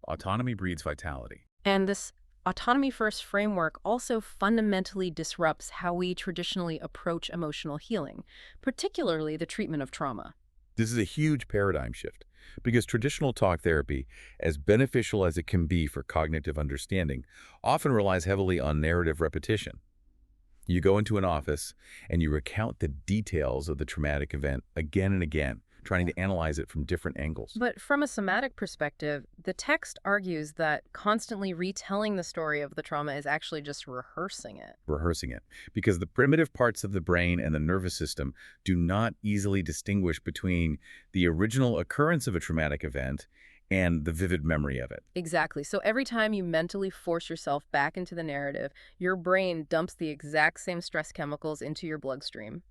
[SPEAKER 1] Autonomy breeds vitality.
[SPEAKER 2] And this autonomy-first framework also fundamentally disrupts how we traditionally approach emotional healing, particularly the treatment of trauma.
[SPEAKER 1] This is a huge paradigm shift because traditional talk therapy, as beneficial as it can be for cognitive understanding, often relies heavily on narrative repetition. You go into an office and you recount the details of the traumatic event again and again, trying to analyze it from different angles.
[SPEAKER 2] But from a somatic perspective, the text argues that constantly retelling the story of the trauma is actually just rehearsing it.
[SPEAKER 1] Rehearsing it, because the primitive parts of the brain and the nervous system do not easily distinguish between the original occurrence of a traumatic event and the vivid memory of it.
[SPEAKER 2] Exactly. So every time you mentally force yourself back into the narrative, your brain dumps the exact same stress chemicals into your bloodstream.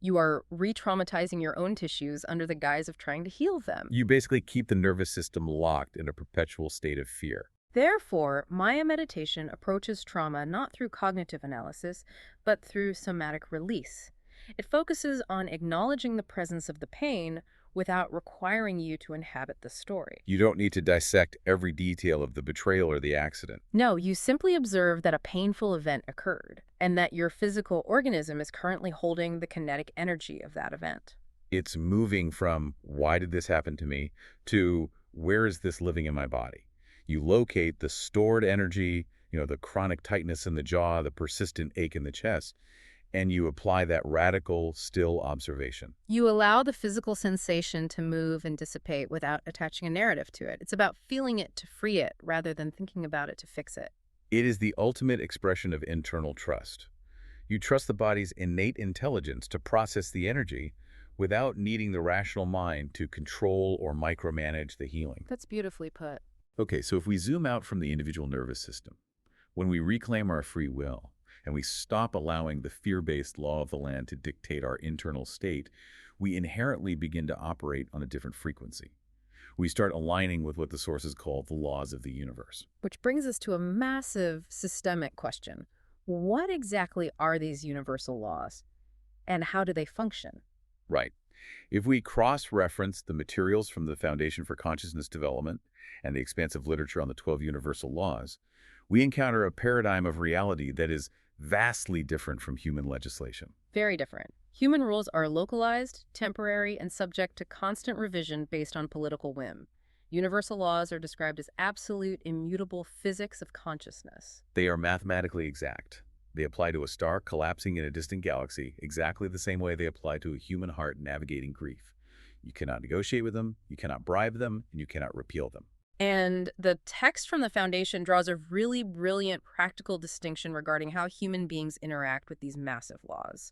[SPEAKER 2] You are re-traumatizing your own tissues under the guise of trying to heal them.
[SPEAKER 1] You basically keep the nervous system locked in a perpetual state of fear.
[SPEAKER 2] Therefore, Maya meditation approaches trauma not through cognitive analysis, but through somatic release. It focuses on acknowledging the presence of the pain without requiring you to inhabit the story.
[SPEAKER 1] You don't need to dissect every detail of the betrayal or the accident.
[SPEAKER 2] No, you simply observe that a painful event occurred and that your physical organism is currently holding the kinetic energy of that event.
[SPEAKER 1] It's moving from, why did this happen to me, to, where is this living in my body? You locate the stored energy, the chronic tightness in the jaw, the persistent ache in the chest, and you apply that radical, still observation.
[SPEAKER 2] You allow the physical sensation to move and dissipate without attaching a narrative to it. It's about feeling it to free it rather than thinking about it to fix it.
[SPEAKER 1] It is the ultimate expression of internal trust. You trust the body's innate intelligence to process the energy without needing the rational mind to control or micromanage the healing.
[SPEAKER 2] That's beautifully put.
[SPEAKER 1] Okay, so if we zoom out from the individual nervous system, when we reclaim our free will, and we stop allowing the fear-based law of the land to dictate our internal state, we inherently begin to operate on a different frequency. We start aligning with what the sources call the laws of the universe.
[SPEAKER 2] Which brings us to a massive systemic question. What exactly are these universal laws, and how do they function?
[SPEAKER 1] Right. If we cross-reference the materials from the Foundation for Consciousness Development and the expansive literature on the 12 universal laws, we encounter a paradigm of reality that is vastly different from human legislation.
[SPEAKER 2] Very different. Human rules are localized, temporary, and subject to constant revision based on political whim. Universal laws are described as absolute, immutable physics of consciousness.
[SPEAKER 1] They are mathematically exact. They apply to a star collapsing in a distant galaxy exactly the same way they apply to a human heart navigating grief. You cannot negotiate with them, you cannot bribe them, and you cannot repeal them.
[SPEAKER 2] And the text from the Foundation draws a really brilliant practical distinction regarding how human beings interact with these massive laws.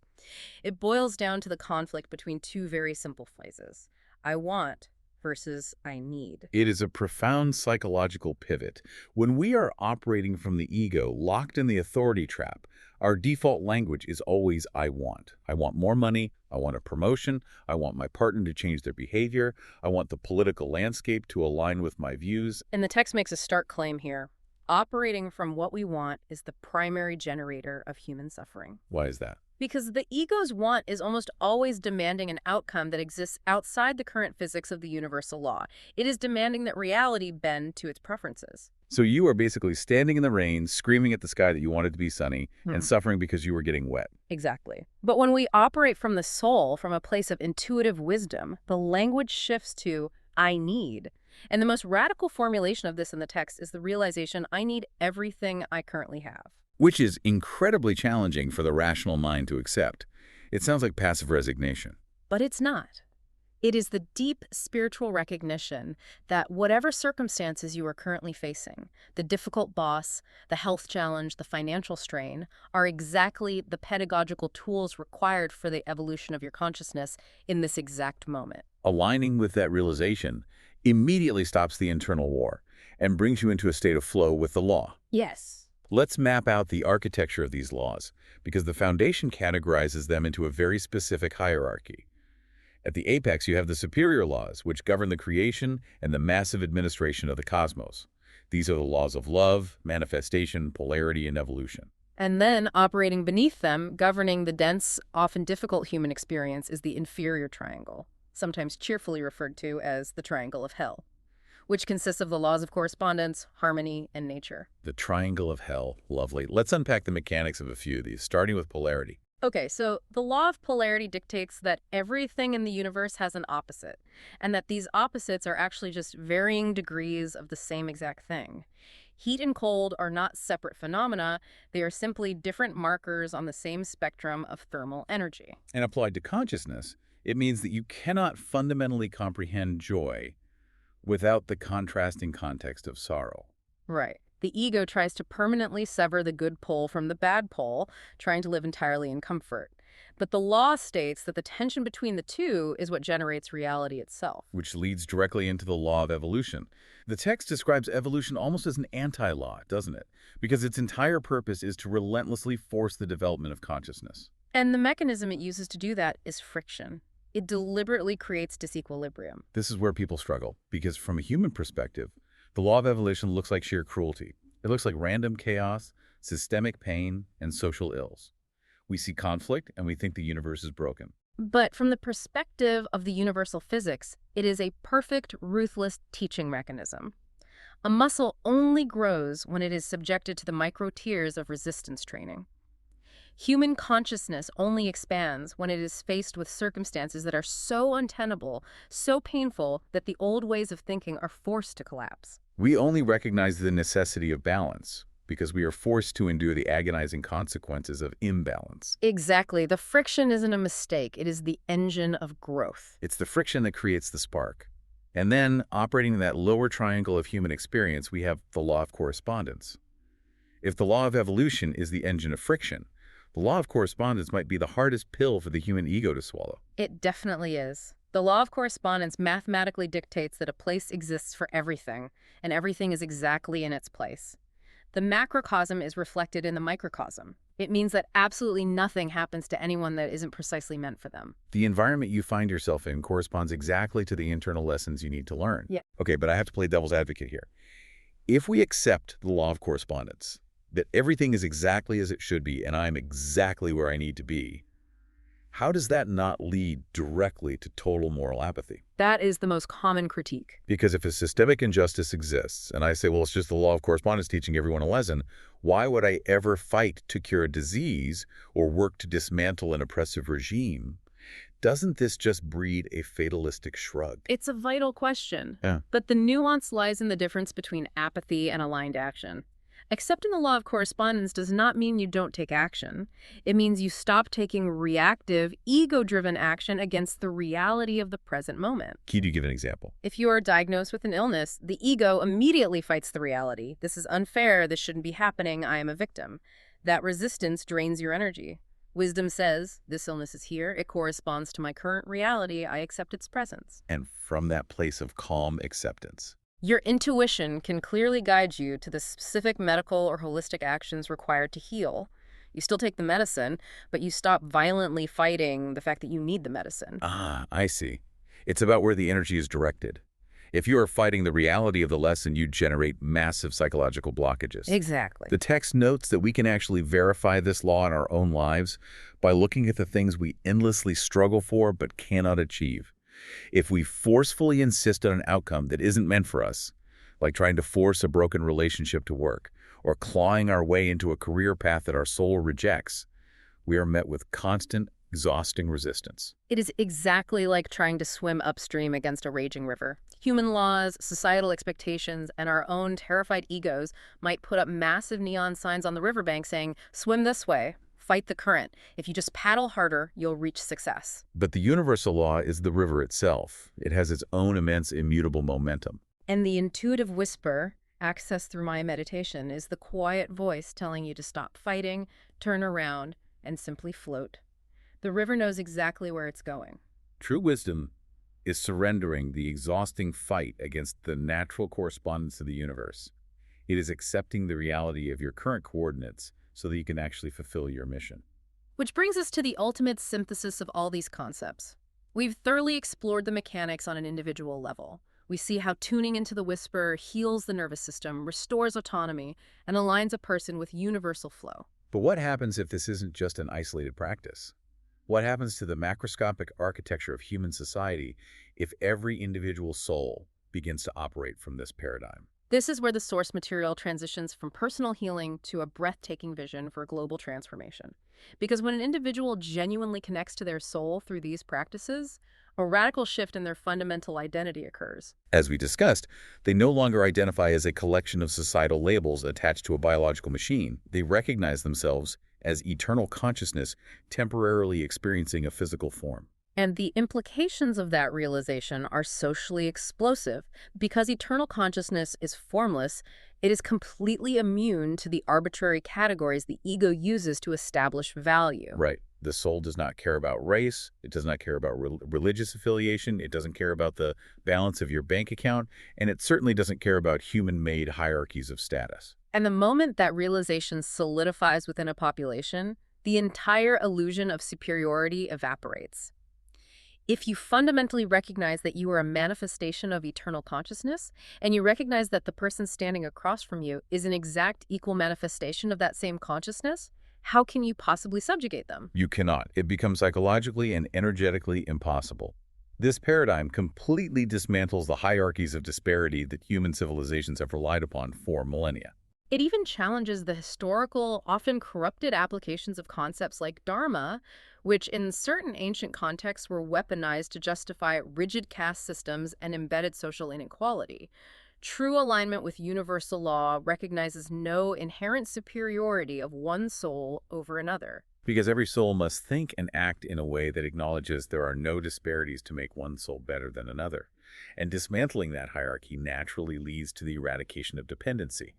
[SPEAKER 2] It boils down to the conflict between two very simple phrases: I want versus I need.
[SPEAKER 1] It is a profound psychological pivot. When we are operating from the ego, locked in the authority trap, our default language is always I want. I want more money. I want a promotion. I want my partner to change their behavior. I want the political landscape to align with my views.
[SPEAKER 2] And the text makes a stark claim here. Operating from what we want is the primary generator of human suffering.
[SPEAKER 1] Why is that?
[SPEAKER 2] Because the ego's want is almost always demanding an outcome that exists outside the current physics of the universal law. It is demanding that reality bend to its preferences.
[SPEAKER 1] So you are basically standing in the rain, screaming at the sky that you wanted to be sunny, and suffering because you were getting wet.
[SPEAKER 2] Exactly. But when we operate from the soul, from a place of intuitive wisdom, the language shifts to I need. And the most radical formulation of this in the text is the realization I need everything I currently have.
[SPEAKER 1] Which is incredibly challenging for the rational mind to accept. It sounds like passive resignation.
[SPEAKER 2] But it's not. It is the deep spiritual recognition that whatever circumstances you are currently facing, the difficult boss, the health challenge, the financial strain, are exactly the pedagogical tools required for the evolution of your consciousness in this exact moment.
[SPEAKER 1] Aligning with that realization immediately stops the internal war and brings you into a state of flow with the law.
[SPEAKER 2] Yes.
[SPEAKER 1] Let's map out the architecture of these laws, because the Foundation categorizes them into a very specific hierarchy. At the apex, you have the superior laws, which govern the creation and the massive administration of the cosmos. These are the laws of love, manifestation, polarity, and evolution.
[SPEAKER 2] And then, operating beneath them, governing the dense, often difficult human experience, is the inferior triangle, sometimes cheerfully referred to as the triangle of hell, which consists of the laws of correspondence, harmony, and nature.
[SPEAKER 1] The triangle of hell. Lovely. Let's unpack the mechanics of a few of these, starting with polarity.
[SPEAKER 2] Okay, so the law of polarity dictates that everything in the universe has an opposite, and that these opposites are actually just varying degrees of the same exact thing. Heat and cold are not separate phenomena, they are simply different markers on the same spectrum of thermal energy.
[SPEAKER 1] And applied to consciousness, it means that you cannot fundamentally comprehend joy without the contrasting context of sorrow.
[SPEAKER 2] Right. The ego tries to permanently sever the good pole from the bad pole, trying to live entirely in comfort. But the law states that the tension between the two is what generates reality itself.
[SPEAKER 1] Which leads directly into the law of evolution. The text describes evolution almost as an anti-law, doesn't it? Because its entire purpose is to relentlessly force the development of consciousness.
[SPEAKER 2] And the mechanism it uses to do that is friction. It deliberately creates disequilibrium.
[SPEAKER 1] This is where people struggle, because from a human perspective, the law of evolution looks like sheer cruelty. It looks like random chaos, systemic pain, and social ills. We see conflict, and we think the universe is broken.
[SPEAKER 2] But from the perspective of the universal physics, it is a perfect, ruthless teaching mechanism. A muscle only grows when it is subjected to the micro-tiers of resistance training. Human consciousness only expands when it is faced with circumstances that are so untenable, so painful, that the old ways of thinking are forced to collapse.
[SPEAKER 1] We only recognize the necessity of balance because we are forced to endure the agonizing consequences of imbalance.
[SPEAKER 2] Exactly. The friction isn't a mistake. It is the engine of growth.
[SPEAKER 1] It's the friction that creates the spark. And then, operating in that lower triangle of human experience, we have the law of correspondence. If the law of evolution is the engine of friction, the law of correspondence might be the hardest pill for the human ego to swallow.
[SPEAKER 2] It definitely is. The law of correspondence mathematically dictates that a place exists for everything, and everything is exactly in its place. The macrocosm is reflected in the microcosm. It means that absolutely nothing happens to anyone that isn't precisely meant for them.
[SPEAKER 1] The environment you find yourself in corresponds exactly to the internal lessons you need to learn.
[SPEAKER 2] Yeah.
[SPEAKER 1] Okay, but I have to play devil's advocate here. If we accept the law of correspondence, that everything is exactly as it should be and I'm exactly where I need to be, how does that not lead directly to total moral apathy?
[SPEAKER 2] That is the most common critique.
[SPEAKER 1] Because if a systemic injustice exists, and I say, well, it's just the law of correspondence teaching everyone a lesson, why would I ever fight to cure a disease or work to dismantle an oppressive regime? Doesn't this just breed a fatalistic shrug?
[SPEAKER 2] It's a vital question.
[SPEAKER 1] Yeah.
[SPEAKER 2] But the nuance lies in the difference between apathy and aligned action. Accepting the law of correspondence does not mean you don't take action. It means you stop taking reactive, ego-driven action against the reality of the present moment.
[SPEAKER 1] Can you give an example?
[SPEAKER 2] If you are diagnosed with an illness, the ego immediately fights the reality. This is unfair. This shouldn't be happening. I am a victim. That resistance drains your energy. Wisdom says, this illness is here. It corresponds to my current reality. I accept its presence.
[SPEAKER 1] And from that place of calm acceptance.
[SPEAKER 2] Your intuition can clearly guide you to the specific medical or holistic actions required to heal. You still take the medicine, but you stop violently fighting the fact that you need the medicine.
[SPEAKER 1] Ah, I see. It's about where the energy is directed. If you are fighting the reality of the lesson, you generate massive psychological blockages.
[SPEAKER 2] Exactly.
[SPEAKER 1] The text notes that we can actually verify this law in our own lives by looking at the things we endlessly struggle for but cannot achieve. If we forcefully insist on an outcome that isn't meant for us, like trying to force a broken relationship to work, or clawing our way into a career path that our soul rejects, we are met with constant, exhausting resistance.
[SPEAKER 2] It is exactly like trying to swim upstream against a raging river. Human laws, societal expectations, and our own terrified egos might put up massive neon signs on the riverbank saying, swim this way. Fight the current. If you just paddle harder, you'll reach success.
[SPEAKER 1] But the universal law is the river itself. It has its own immense, immutable momentum.
[SPEAKER 2] And the intuitive whisper, accessed through my meditation, is the quiet voice telling you to stop fighting, turn around, and simply float. The river knows exactly where it's going.
[SPEAKER 1] True wisdom is surrendering the exhausting fight against the natural correspondence of the universe. It is accepting the reality of your current coordinates so that you can actually fulfill your mission.
[SPEAKER 2] Which brings us to the ultimate synthesis of all these concepts. We've thoroughly explored the mechanics on an individual level. We see how tuning into the whisper heals the nervous system, restores autonomy, and aligns a person with universal flow.
[SPEAKER 1] But what happens if this isn't just an isolated practice? What happens to the macroscopic architecture of human society if every individual soul begins to operate from this paradigm?
[SPEAKER 2] This is where the source material transitions from personal healing to a breathtaking vision for global transformation. Because when an individual genuinely connects to their soul through these practices, a radical shift in their fundamental identity occurs.
[SPEAKER 1] As we discussed, they no longer identify as a collection of societal labels attached to a biological machine. They recognize themselves as eternal consciousness temporarily experiencing a physical form.
[SPEAKER 2] And the implications of that realization are socially explosive. Because eternal consciousness is formless, it is completely immune to the arbitrary categories the ego uses to establish value.
[SPEAKER 1] Right. The soul does not care about race. It does not care about religious affiliation. It doesn't care about the balance of your bank account. And it certainly doesn't care about human-made hierarchies of status.
[SPEAKER 2] And the moment that realization solidifies within a population, the entire illusion of superiority evaporates. If you fundamentally recognize that you are a manifestation of eternal consciousness, and you recognize that the person standing across from you is an exact equal manifestation of that same consciousness, how can you possibly subjugate them?
[SPEAKER 1] You cannot. It becomes psychologically and energetically impossible. This paradigm completely dismantles the hierarchies of disparity that human civilizations have relied upon for millennia.
[SPEAKER 2] It even challenges the historical, often corrupted applications of concepts like dharma, which in certain ancient contexts were weaponized to justify rigid caste systems and embedded social inequality. True alignment with universal law recognizes no inherent superiority of one soul over another.
[SPEAKER 1] Because every soul must think and act in a way that acknowledges there are no disparities to make one soul better than another. And dismantling that hierarchy naturally leads to the eradication of dependency.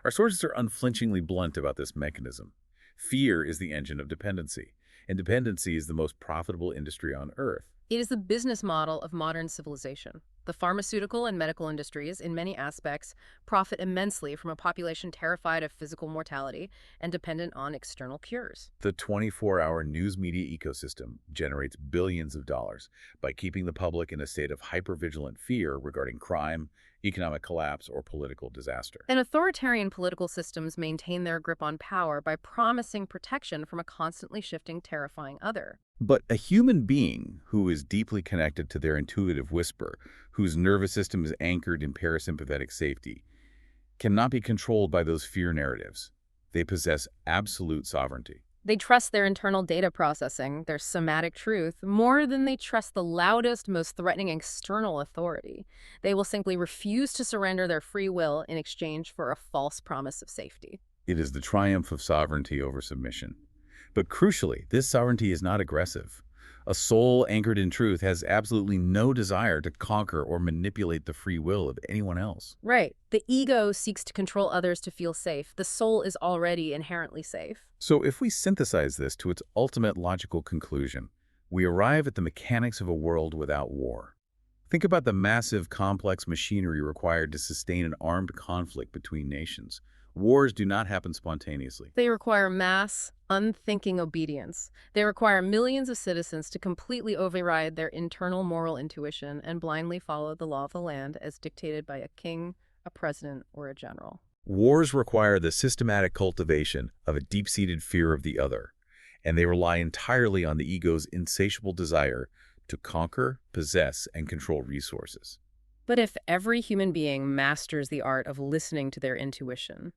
[SPEAKER 1] Our sources are unflinchingly blunt about this mechanism. Fear is the engine of dependency, and dependency is the most profitable industry on Earth.
[SPEAKER 2] It is the business model of modern civilization. The pharmaceutical and medical industries, in many aspects, profit immensely from a population terrified of physical mortality and dependent on external cures.
[SPEAKER 1] The 24-hour news media ecosystem generates billions of dollars by keeping the public in a state of hypervigilant fear regarding crime, economic collapse, or political disaster.
[SPEAKER 2] And authoritarian political systems maintain their grip on power by promising protection from a constantly shifting, terrifying other.
[SPEAKER 1] But a human being who is deeply connected to their intuitive whisper, whose nervous system is anchored in parasympathetic safety, cannot be controlled by those fear narratives. They possess absolute sovereignty.
[SPEAKER 2] They trust their internal data processing, their somatic truth, more than they trust the loudest, most threatening external authority. They will simply refuse to surrender their free will in exchange for a false promise of safety.
[SPEAKER 1] It is the triumph of sovereignty over submission. But crucially, this sovereignty is not aggressive. A soul anchored in truth has absolutely no desire to conquer or manipulate the free will of anyone else.
[SPEAKER 2] Right. The ego seeks to control others to feel safe. The soul is already inherently safe.
[SPEAKER 1] So if we synthesize this to its ultimate logical conclusion, we arrive at the mechanics of a world without war. Think about the massive, complex machinery required to sustain an armed conflict between nations. Wars do not happen spontaneously.
[SPEAKER 2] They require mass, unthinking obedience. They require millions of citizens to completely override their internal moral intuition and blindly follow the law of the land as dictated by a king, a president, or a general.
[SPEAKER 1] Wars require the systematic cultivation of a deep-seated fear of the other, and they rely entirely on the ego's insatiable desire to conquer, possess, and control resources.
[SPEAKER 2] But if every human being masters the art of listening to their intuition,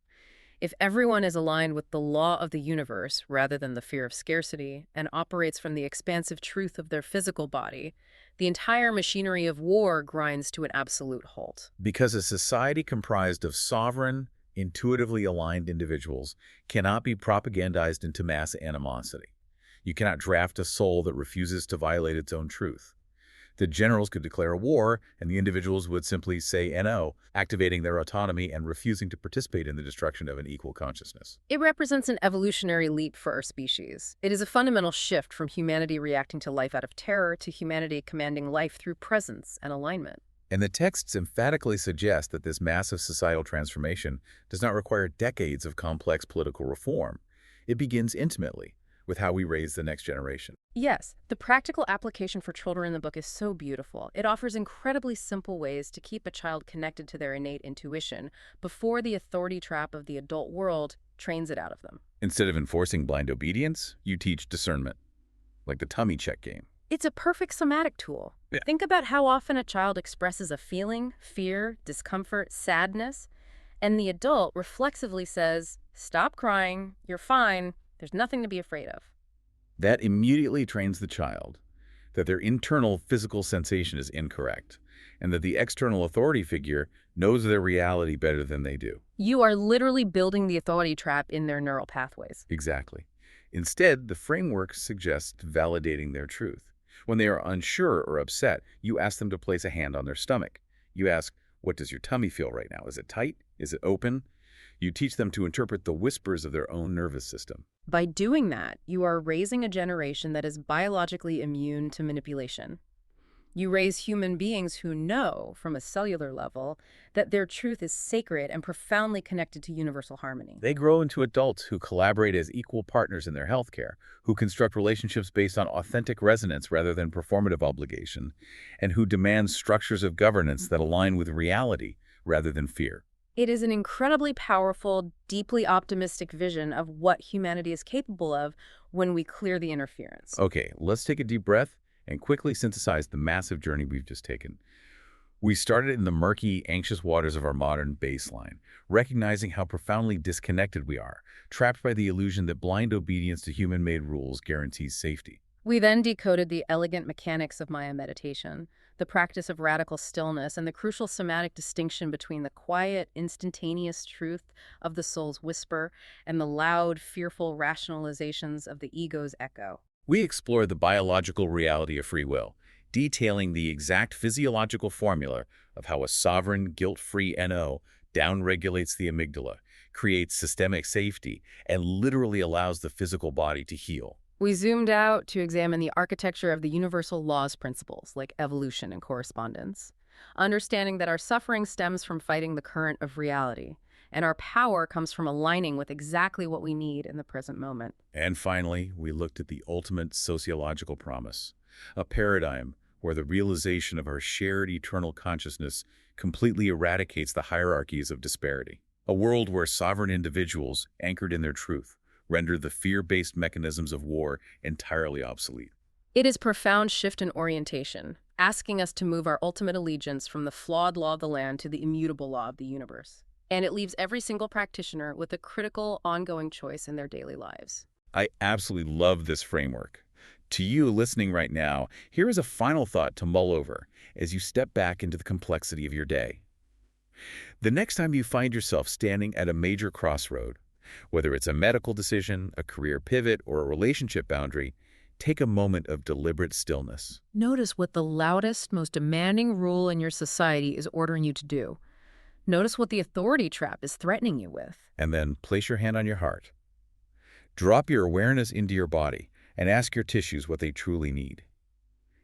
[SPEAKER 2] if everyone is aligned with the law of the universe rather than the fear of scarcity and operates from the expansive truth of their physical body, the entire machinery of war grinds to an absolute halt.
[SPEAKER 1] Because a society comprised of sovereign, intuitively aligned individuals cannot be propagandized into mass animosity. You cannot draft a soul that refuses to violate its own truth. The generals could declare a war, and the individuals would simply say NO, activating their autonomy and refusing to participate in the destruction of an equal consciousness.
[SPEAKER 2] It represents an evolutionary leap for our species. It is a fundamental shift from humanity reacting to life out of terror to humanity commanding life through presence and alignment.
[SPEAKER 1] And the texts emphatically suggest that this massive societal transformation does not require decades of complex political reform. It begins intimately, with how we raise the next generation.
[SPEAKER 2] Yes, the practical application for children in the book is so beautiful. It offers incredibly simple ways to keep a child connected to their innate intuition before the authority trap of the adult world trains it out of them.
[SPEAKER 1] Instead of enforcing blind obedience, you teach discernment, like the tummy check game.
[SPEAKER 2] It's a perfect somatic tool.
[SPEAKER 1] Yeah.
[SPEAKER 2] Think about how often a child expresses a feeling, fear, discomfort, sadness, and the adult reflexively says, "Stop crying, you're fine, there's nothing to be afraid of."
[SPEAKER 1] That immediately trains the child that their internal physical sensation is incorrect, and that the external authority figure knows their reality better than they do.
[SPEAKER 2] You are literally building the authority trap in their neural pathways.
[SPEAKER 1] Exactly. Instead, the framework suggests validating their truth. When they are unsure or upset, you ask them to place a hand on their stomach. You ask, "What does your tummy feel right now? Is it tight? Is it open?" You teach them to interpret the whispers of their own nervous system.
[SPEAKER 2] By doing that, you are raising a generation that is biologically immune to manipulation. You raise human beings who know, from a cellular level, that their truth is sacred and profoundly connected to universal harmony.
[SPEAKER 1] They grow into adults who collaborate as equal partners in their healthcare, who construct relationships based on authentic resonance rather than performative obligation, and who demand structures of governance that align with reality rather than fear.
[SPEAKER 2] It is an incredibly powerful, deeply optimistic vision of what humanity is capable of when we clear the interference.
[SPEAKER 1] Okay, let's take a deep breath and quickly synthesize the massive journey we've just taken. We started in the murky, anxious waters of our modern baseline, recognizing how profoundly disconnected we are, trapped by the illusion that blind obedience to human-made rules guarantees safety.
[SPEAKER 2] We then decoded the elegant mechanics of Maya meditation, the practice of radical stillness, and the crucial somatic distinction between the quiet, instantaneous truth of the soul's whisper and the loud, fearful rationalizations of the ego's echo.
[SPEAKER 1] We explore the biological reality of free will, detailing the exact physiological formula of how a sovereign, guilt-free NO downregulates the amygdala, creates systemic safety, and literally allows the physical body to heal.
[SPEAKER 2] We zoomed out to examine the architecture of the universal laws principles, like evolution and correspondence. understanding that our suffering stems from fighting the current of reality, and our power comes from aligning with exactly what we need in the present moment.
[SPEAKER 1] And finally, we looked at the ultimate sociological promise, a paradigm where the realization of our shared eternal consciousness completely eradicates the hierarchies of disparity. A world where sovereign individuals, anchored in their truth, render the fear-based mechanisms of war entirely obsolete.
[SPEAKER 2] It is a profound shift in orientation, asking us to move our ultimate allegiance from the flawed law of the land to the immutable law of the universe. And it leaves every single practitioner with a critical, ongoing choice in their daily lives.
[SPEAKER 1] I absolutely love this framework. To you listening right now, here is a final thought to mull over as you step back into the complexity of your day. The next time you find yourself standing at a major crossroad, whether it's a medical decision, a career pivot, or a relationship boundary, take a moment of deliberate stillness.
[SPEAKER 2] Notice what the loudest, most demanding rule in your society is ordering you to do. Notice what the authority trap is threatening you with.
[SPEAKER 1] And then place your hand on your heart. Drop your awareness into your body and ask your tissues what they truly need.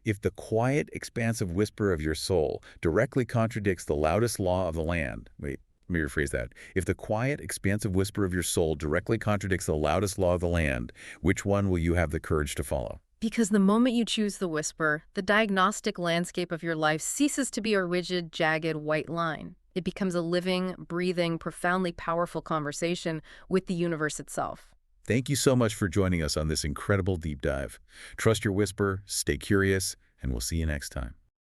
[SPEAKER 1] If the quiet, expansive whisper of your soul directly contradicts the loudest law of the land, wait, let me rephrase that. If the quiet, expansive whisper of your soul directly contradicts the loudest law of the land, which one will you have the courage to follow?
[SPEAKER 2] Because the moment you choose the whisper, the diagnostic landscape of your life ceases to be a rigid, jagged, white line. It becomes a living, breathing, profoundly powerful conversation with the universe itself.
[SPEAKER 1] Thank you so much for joining us on this incredible deep dive. Trust your whisper, stay curious, and we'll see you next time.